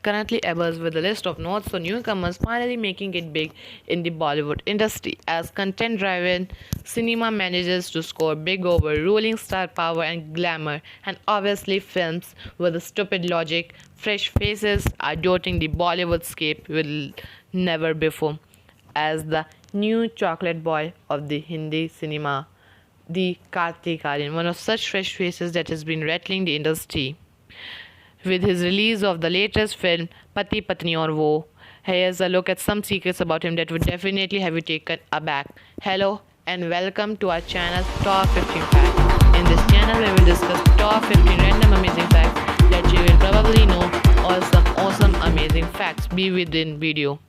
currently abuzz with a list of not so newcomers finally making it big in the Bollywood industry as content driven cinema manages to score big over ruling star power and glamour, and obviously films with a stupid logic, fresh faces are dotting the Bollywood scape with never before. As the new chocolate boy of the Hindi cinema, the Kartik Aaryan, one of such fresh faces that has been rattling the industry. With his release of the latest film Pati Patni Aur Wo, here's a look at some secrets about him that would definitely have you taken aback. Hello and welcome to our channel's Top 15 Facts. In this channel, we will discuss top 15 random amazing facts that you will probably know, or some awesome amazing facts. Be within video.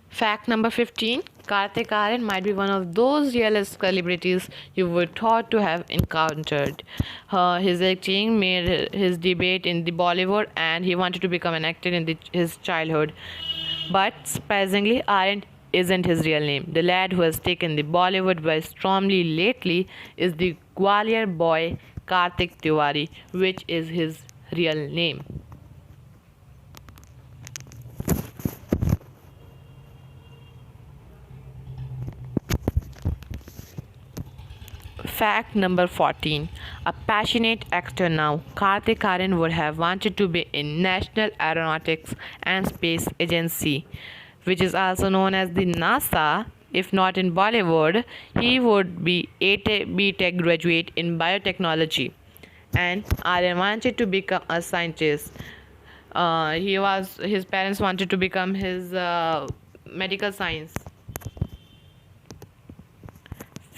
Fact number 15. Kartik Aaryan might be one of those realist celebrities you would thought to have encountered. His acting made his debut in the Bollywood and he wanted to become an actor in his childhood. But surprisingly, Aaryan isn't his real name. The lad who has taken the Bollywood by stormly lately is the Gwalior boy Kartik Tiwari, which is his real name. Fact number 14. A passionate actor now, Kartik Aaryan would have wanted to be in National Aeronautics and Space Agency, which is also known as the NASA. If not in Bollywood, he would be a B.Tech graduate in biotechnology. And Aaryan wanted to become a scientist. His parents wanted to become his medical science.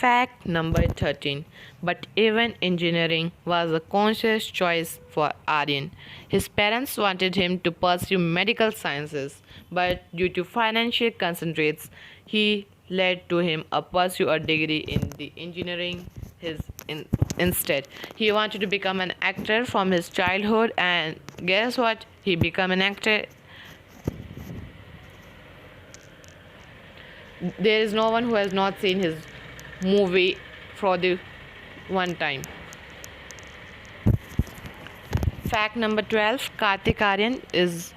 Fact number 13. But even engineering was a conscious choice for Aryan. His parents wanted him to pursue medical sciences, but due to financial constraints, he led to him a pursue a degree in the engineering instead. He wanted to become an actor from his childhood, and guess what? He became an actor. There is no one who has not seen his movie for the one time. Fact number 12. Kartik Aaryan is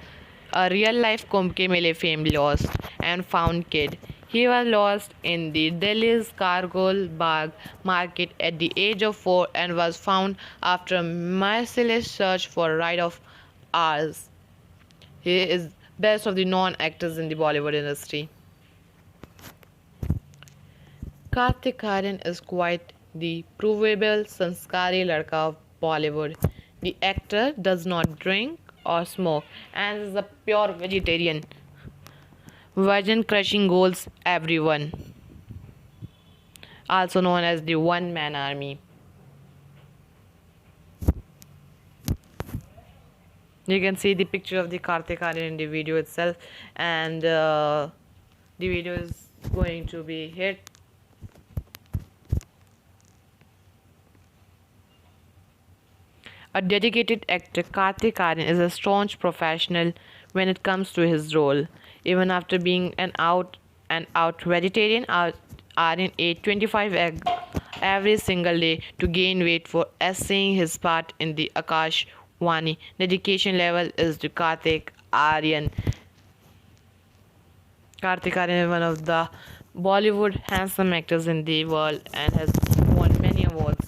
a real life Kumbh Mele fame lost and found kid. He was lost in the Delhi's Kargol Bagh market at the age of 4 and was found after a merciless search for a ride of hours. He is best of the non-actors in the Bollywood industry. Kartik Aaryan is quite the provable sanskari ladka of Bollywood. The actor does not drink or smoke and is a pure vegetarian. Virgin crushing goals everyone. Also known as the one-man army. You can see the picture of the Kartik Aaryan in the video itself, and the video is going to be hit. A dedicated actor, Kartik Aaryan is a staunch professional when it comes to his role. Even after being an out vegetarian, Aaryan ate 25 eggs every single day to gain weight for essaying his part in the Akash Vani. Dedication level is to Kartik Aaryan. Kartik Aaryan is one of the Bollywood handsome actors in the world and has won many awards.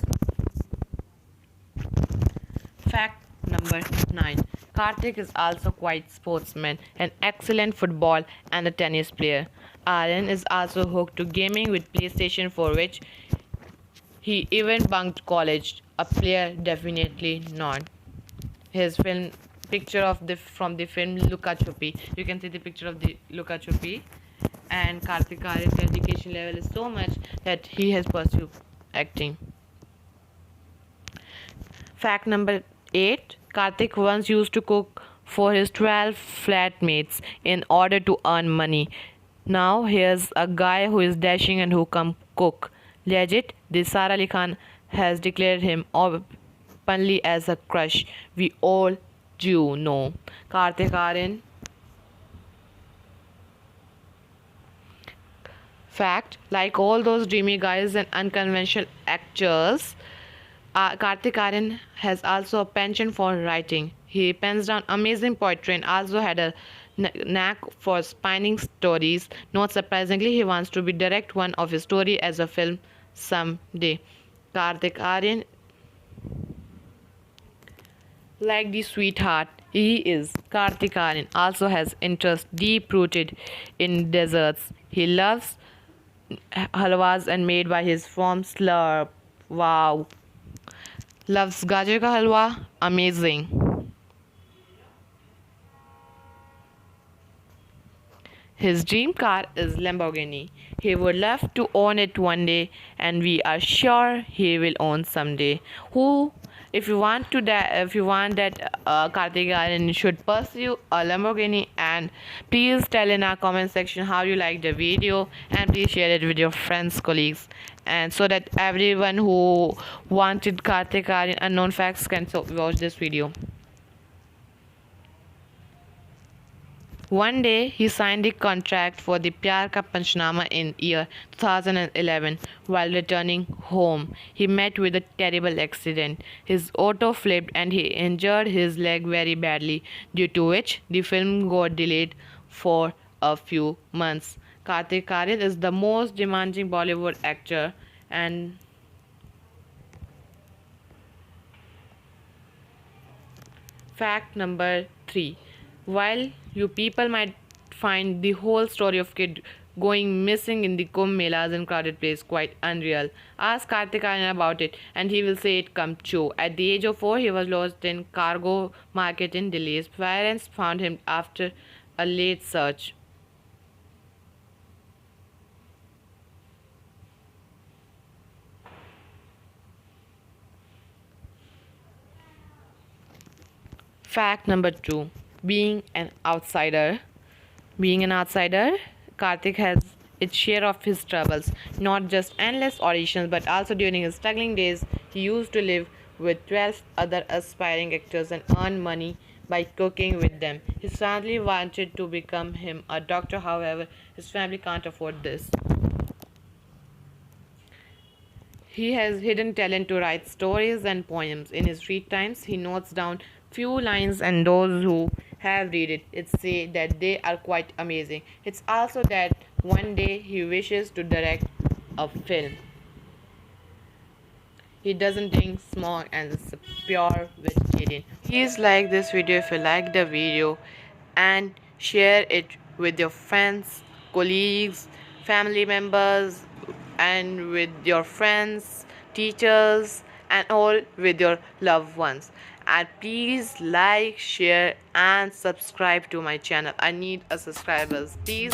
Fact number 9. Kartik is also quite sportsman, an excellent football and a tennis player. Aaryan is also hooked to gaming with PlayStation, for which he even bunked college. A player definitely not. His film picture of from the film Luka Chupi. You can see the picture of the Luka Chupi, and Kartik Aaryan's education level is so much that he has pursued acting. Fact number 8. Kartik once used to cook for his 12 flatmates in order to earn money. Now here's a guy who is dashing and who can cook. Legit, the Sara Ali Khan has declared him openly as a crush. We all do know. Kartik Aaryan. Fact, like all those dreamy guys and unconventional actors, Kartik Aryan has also a penchant for writing. He pens down amazing poetry and also had a knack for spinning stories. Not surprisingly, he wants to be direct one of his story as a film someday. Kartik Aryan, like the sweetheart he is, Kartik Aryan also has interest deep rooted in desserts. He loves halwas and made by his firm Slurp. Wow. Loves gajar ka halwa. Amazing. His dream car is Lamborghini. He would love to own it one day, and we are sure he will own someday. Who, if you want to, if you want that Kartik Aryan should pursue a Lamborghini, and please tell in our comment section how you like the video, and please share it with your friends, colleagues, and so that everyone who wanted Kartik Aryan unknown facts can watch this video. One day, he signed a contract for the Pyar Ka Panchnama in year 2011. While returning home, he met with a terrible accident. His auto flipped and he injured his leg very badly, due to which the film got delayed for a few months. Kartik Aryan is the most demanding Bollywood actor, and fact number 3. While you people might find the whole story of kid going missing in the Kumbh Melas and crowded place quite unreal, ask Kartik Aryan about it and he will say it come true. At the age of 4, he was lost in cargo market in Delhi. His parents found him after a late search. Fact number 2. Being an outsider. Being an outsider, Kartik has its share of his troubles. Not just endless auditions, but also during his struggling days, he used to live with 12 other aspiring actors and earn money by cooking with them. His family wanted to become him a doctor, however, his family can't afford this. He has hidden talent to write stories and poems. In his free times, he notes down few lines, and those who have read it say that they are quite amazing. It's also that one day he wishes to direct a film. He doesn't drink, smoke, and is a pure vegetarian. Please like this video if you like the video, and share it with your friends, colleagues, family members, and with your friends, teachers, and all with your loved ones. And please like, share, and subscribe to my channel. I need a subscribers, please.